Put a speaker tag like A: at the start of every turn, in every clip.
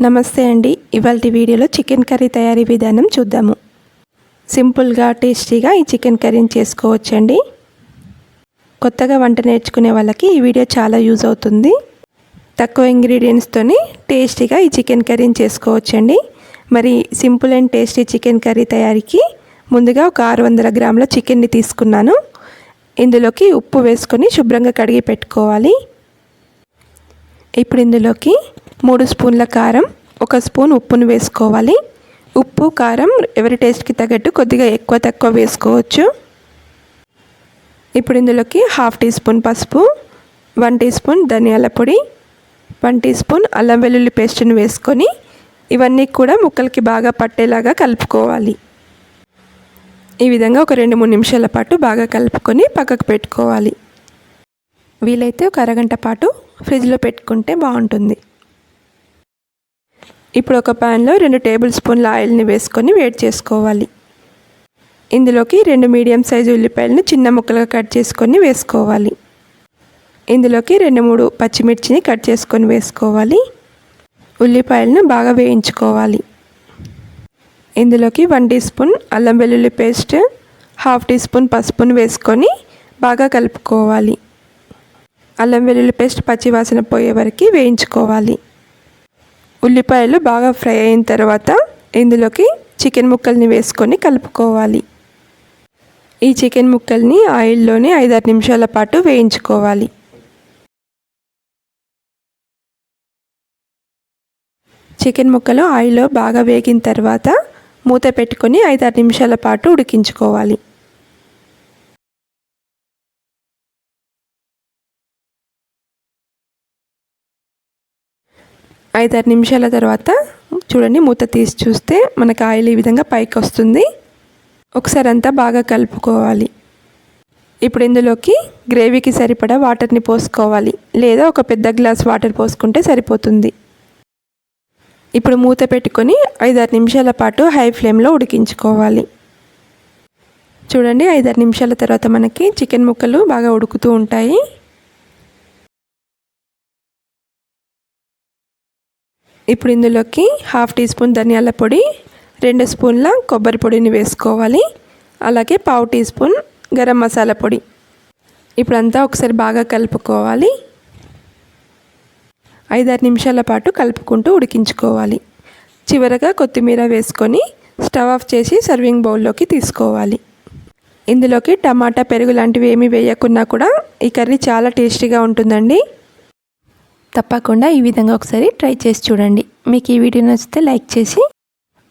A: నమస్తే అండి. ఇవాల్టి వీడియోలో చికెన్ కర్రీ తయారీ విధానం చూద్దాము. సింపుల్గా టేస్టీగా ఈ చికెన్ కర్రీని చేసుకోవచ్చండి. కొత్తగా వంట నేర్చుకునే వాళ్ళకి ఈ వీడియో చాలా యూజ్ అవుతుంది. తక్కువ ఇంగ్రీడియంట్స్తోని టేస్టీగా ఈ చికెన్ కర్రీని చేసుకోవచ్చండి. మరి simple and tasty chicken curry తయారీకి ముందుగా ఒక 600 గ్రాముల చికెన్ని తీసుకున్నాను. ఇందులోకి ఉప్పు వేసుకొని శుభ్రంగా కడిగి పెట్టుకోవాలి. ఇప్పుడు ఇందులోకి 3 స్పూన్ల కారం, 1 స్పూన్ ఉప్పును వేసుకోవాలి. ఉప్పు కారం ఎవరి టేస్ట్కి తగ్గట్టు కొద్దిగా ఎక్కువ తక్కువ వేసుకోవచ్చు. ఇప్పుడు ఇందులోకి 1/2 టీ స్పూన్ పసుపు, 1 టీ స్పూన్ ధనియాల పొడి, 1 టీ స్పూన్ అల్లం వెల్లుల్లి పేస్ట్ని వేసుకొని ఇవన్నీ కూడా ముక్కలకి బాగా పట్టేలాగా కలుపుకోవాలి. ఈ విధంగా ఒక 2-3 నిమిషాల పాటు బాగా కలుపుకొని పక్కకు పెట్టుకోవాలి. వీలైతే ఒక అరగంట పాటు ఫ్రిడ్జ్లో పెట్టుకుంటే బాగుంటుంది. ఇప్పుడు ఒక ప్యాన్లో 2 టేబుల్ స్పూన్ల ఆయిల్ని వేసుకొని వేడి చేసుకోవాలి. ఇందులోకి 2 మీడియం సైజు ఉల్లిపాయలను చిన్న ముక్కలుగా కట్ చేసుకొని వేసుకోవాలి. ఇందులోకి 2-3 పచ్చిమిర్చిని కట్ చేసుకొని వేసుకోవాలి. ఉల్లిపాయలను బాగా వేయించుకోవాలి. ఇందులోకి 1 టీ స్పూన్ అల్లం వెల్లుల్లి పేస్ట్, 1/2 టీ స్పూన్ పసుపును వేసుకొని బాగా కలుపుకోవాలి. అల్లం వెల్లుల్లి పేస్ట్ పచ్చి వాసన పోయే వరకు వేయించుకోవాలి. ఉల్లిపాయలు బాగా ఫ్రై అయిన తర్వాత ఇందులోకి చికెన్ ముక్కల్ని వేసుకొని కలుపుకోవాలి. ఈ చికెన్ ముక్కల్ని ఆయిల్లోనే 5-6 నిమిషాల పాటు వేయించుకోవాలి. చికెన్ ముక్కలు ఆయిల్లో బాగా వేగిన తర్వాత మూత పెట్టుకొని 5-6 నిమిషాల పాటు ఉడికించుకోవాలి. ఐదు 6 నిమిషాల తర్వాత చూడండి, మూత తీసి చూస్తే మనకు ఆయిల్ ఈ విధంగా పైకి వస్తుంది. ఒకసారి అంతా బాగా కలుపుకోవాలి. ఇప్పుడు ఇందులోకి గ్రేవీకి సరిపడా వాటర్ని పోసుకోవాలి, లేదా ఒక పెద్ద గ్లాస్ వాటర్ పోసుకుంటే సరిపోతుంది. ఇప్పుడు మూత పెట్టుకొని 5-6 నిమిషాల పాటు హై ఫ్లేమ్లో ఉడికించుకోవాలి. చూడండి, 5-6 నిమిషాల తర్వాత మనకి చికెన్ ముక్కలు బాగా ఉడుకుతూ ఉంటాయి. ఇప్పుడు ఇందులోకి 1/2 టీ స్పూన్ ధనియాల పొడి, 2 స్పూన్ల కొబ్బరి పొడిని వేసుకోవాలి. అలాగే 1/4 టీ స్పూన్ గరం మసాలా పొడి. ఇప్పుడంతా ఒకసారి బాగా కలుపుకోవాలి. 5-6 నిమిషాల పాటు కలుపుకుంటూ ఉడికించుకోవాలి. చివరగా కొత్తిమీర వేసుకొని స్టవ్ ఆఫ్ చేసి సర్వింగ్ బౌల్లోకి తీసుకోవాలి. ఇందులోకి టమాటా, పెరుగు లాంటివి ఏమీ వేయకున్నా కూడా ఈ కర్రీ చాలా టేస్టీగా ఉంటుందండి. తప్పకుండా ఈ విధంగా ఒకసారి ట్రై చేసి చూడండి. మీకు ఈ వీడియో నచ్చితే లైక్ చేసి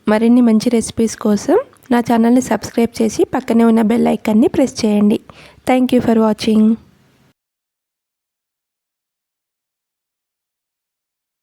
A: మరిన్ని మంచి రెసిపీస్ కోసం నా ఛానల్ని సబ్స్క్రైబ్ చేసి పక్కనే ఉన్న బెల్ ఐకాన్ని ప్రెస్ చేయండి. Thank you for watching.